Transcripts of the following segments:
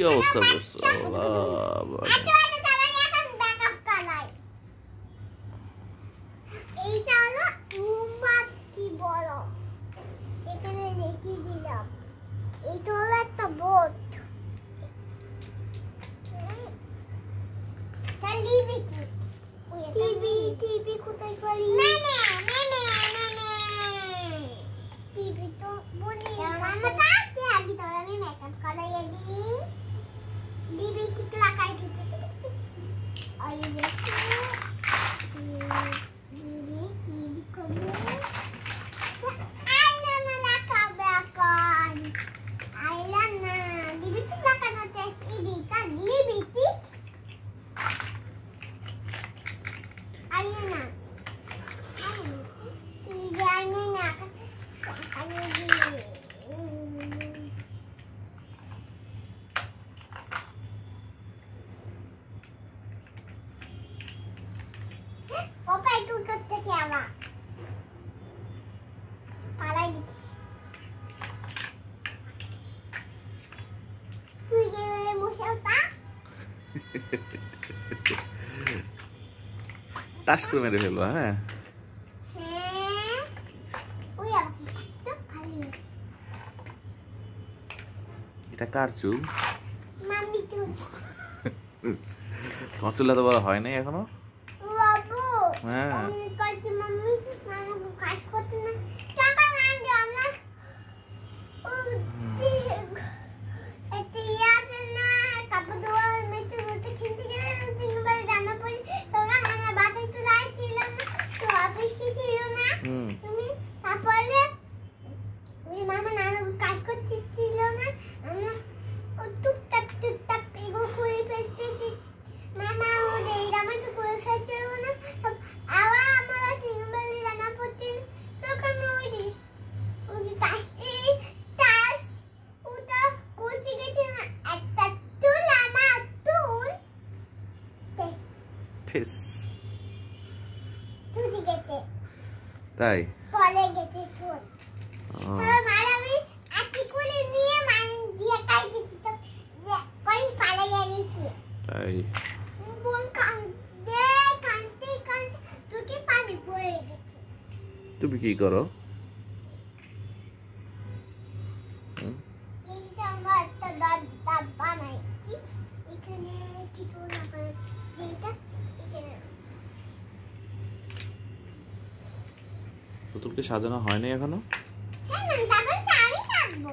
কি অবস্থা করছো আল্লাহ এইটা হলো মোমবাতি বড় এখানে রেখে দিলাম এইটা হলো একটা বোট টিভি কোথায় ফেলি টিভি তো বলি মামা তাকে আগে তো আমি মেকআপ করাই দিই টিভি ঠিক লাগাই দিতে আর এই দেখো টিভি করে আইলানা লাগাবে এখন আইলানা টিভি ঠিক লাগানো টেস্ট ইডিটা টিভি ঠিক আইলানা TV আইলানা Papa itu kerja siapa? Pala ini. Tuh jadi musuh tak? টাস করে মেরে ফেলবো হ্যাঁ এটা কার চুল মাম্মি চুল তোমার চুল এত বড় হয় নাই এখনো বাবু হ্যাঁ আমি কইছি মাম্মি আমাকে কাজ করতে না টাকা না দাও না ও এতে ইয়াতে না কাপড় ধোয়া মেতে ধুতে কিনতে গেলে তিনবার রান্না পড়ি তখন আমার বাসায় তো লাইট ছিল না তো অফিসে ছিল না তুমি তারপরে ওই মামা নানা কাজ করতে ছিল না আমরা ও টুকটাক এগো করে ফেলতে মামা ও দেই আমার তো করে ফেলতে না সব আবার আমরা তিনবার রান্না করতে তখন ওই তাস ওটা কোচি গেছে না একটা তুল আমার তুল ঠিস তুই গেছে তাই পলে গেছে তুল সব আমি আটি করে নিয়ে মান দিয়ে কাই দিছি তো কই পালে গেছি তাই বোন কাঁদতে তোকে পানি পড়ে গেছে তুমি কি করো এইটা আমরা একটা দাদা বানাইছি এখানে কিছু না করে এইটা এখানে পুতুলকে সাজানো হয়নি এখনো হ্যাঁ না তারপর শাড়ি থাকবো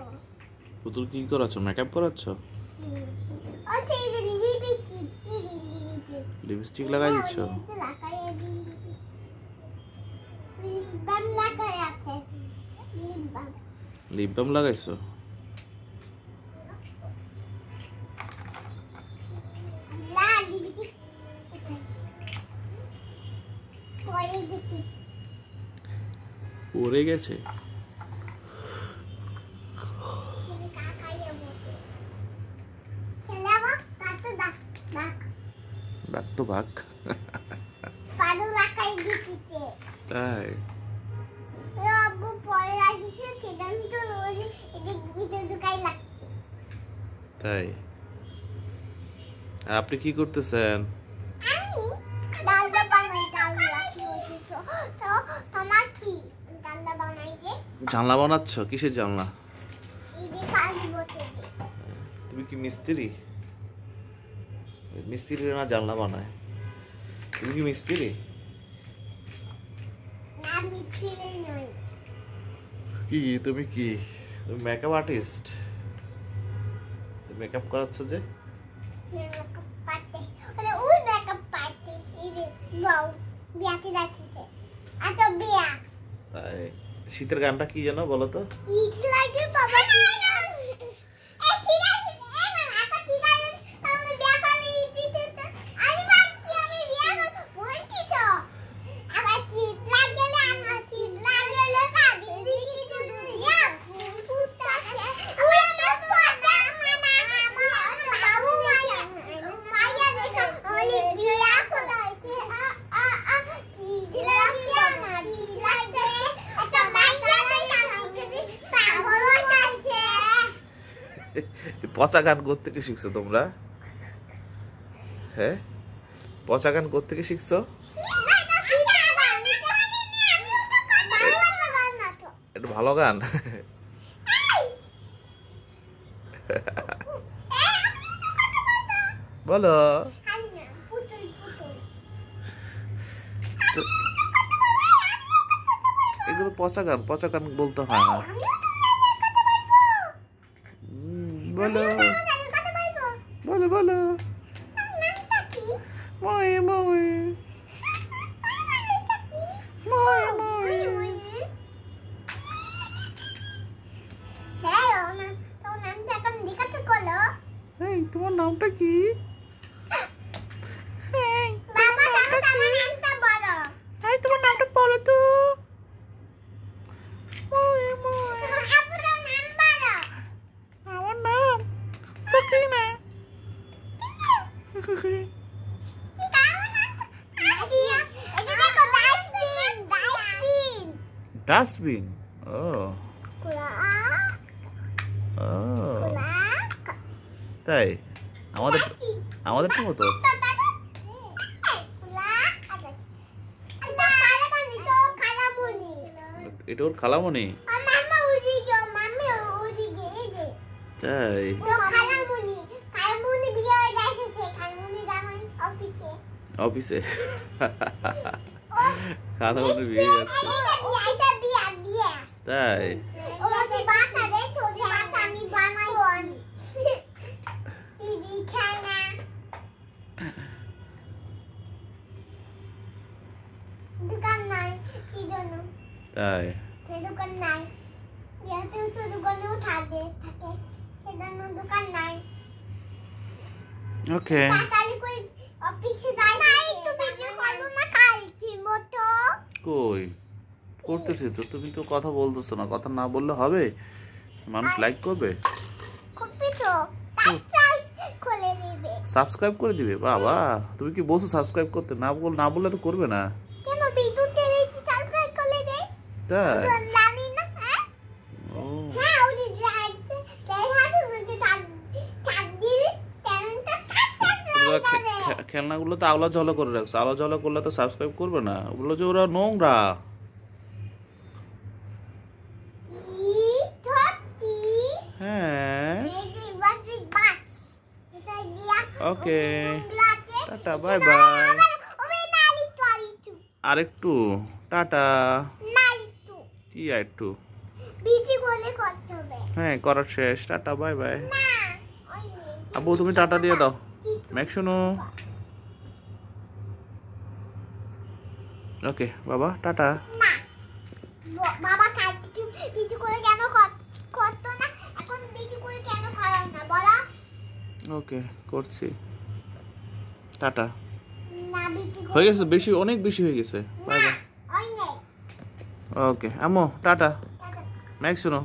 পুতুল কি করাচ্ছ মেকআপ করাচ্ছ ও সেই লিপস্টিক লিপস্টিক লাগাই দিচ্ছ লিপবাম লাগাই আছে লিপবাম লিপ বাম লাগাইছো লা লিপস্টিক পরে দেখি পড়ে গেছে বাঘ তো বাঘ পাদু লাগাই দিতে তাই আব্বু পরে আসছে সেখান তো রোজ এদিক ভিতর ঢুকাই লাগছে তাই আর আপনি কি করতেছেন আমি ডালনা বানাই ডালনা কি হচ্ছে তো তোমার কি ডালনা বানাই যে জানলা বানাচ্ছ কিসের জানলা এই যে কাজ বসে তুমি কি মিস্ত্রি মিস্ত্রিরা না জানলা বানায় তুমি কি মিস্ত্রি না আমি ছেলে নই কি তুমি কি তুমি মেকআপ আর্টিস্ট তুমি মেকআপ করাচ্ছ যে মেকআপ পার্টি ওরে ওই মেকআপ পার্টি সিরে বাউ বিয়াতে যাচ্ছে আর তো বিয়া তাই শীতের গানটা কি জানো বলো তো কি লাগে বাবা পচা গান কোত্থেকে শিখছো তোমরা? হ্যাঁ, পচা গান কোত্থেকে শিখছো? এটা ভালো গান। বলো। এগুলো পচা গান বলতে হয় না। বলো বলো বলো। ময়ে ময়ে ময়ে ময়ে। এই তোমার নামটা কি? তোমার নামটা বলো তো। আমার নাম সকিনা। ডাস্টবিন। ও ও তাই, আমাদের তো মতো। এটা ওর খালামণি। তাই অফিসে খালামণি বিয়ে যাচ্ছে। তাই দোকান নাই কি জন্য? তাই দোকান নাই, দোকানেও থাকে সেজন্য দোকান নাই। ওকে অফিসে যাই না, একটু ভিডিও করো না কালকে মতো। কই করতেছি তো, তুমি তো কথা বলতেছো না। কথা না বললে হবে? মানুষ লাইক করবে, সাবস্ক্রাইব করে দিবে। বাবা তুমি কি বলছো সাবস্ক্রাইব করতে? না বললে তো করবে না। কেন ভিডিওতে সাবস্ক্রাইব করে দেই? তাই জানি না। হ্যাঁ ও হ্যাঁ, ওই যাইতে তাই হাতে মধ্যে টাক দিলে ট্যালেন্টটা টাক খেলনাগুলো তো আওলা ঝলা করে রাখছো। আওলা ঝলা করলে তো সাবস্ক্রাইব করবে না। বললো যে ওরা নোংরা। হ্যাঁ ওকে টাটা বাই বাই। আরেকটু টাটা। কি আরেকটু? হ্যাঁ করার শেষ। Tata bye bye. আব্বু তুমি টাটা দিয়ে দাও। মেক শুনো। ওকে বাবা টাটা। বাবা কালকে ভিডিও করে কেন করতো না? এখন ভিডিও করে কেন করাও না বলো? ওকে করছি। টাটা। না ভিডিও হয়ে গেছে, বেশি অনেক বেশি হয়ে গেছে। Bye bye. ওই নে ওকে আম্মু টাটা। টাটা। মেক শুনো।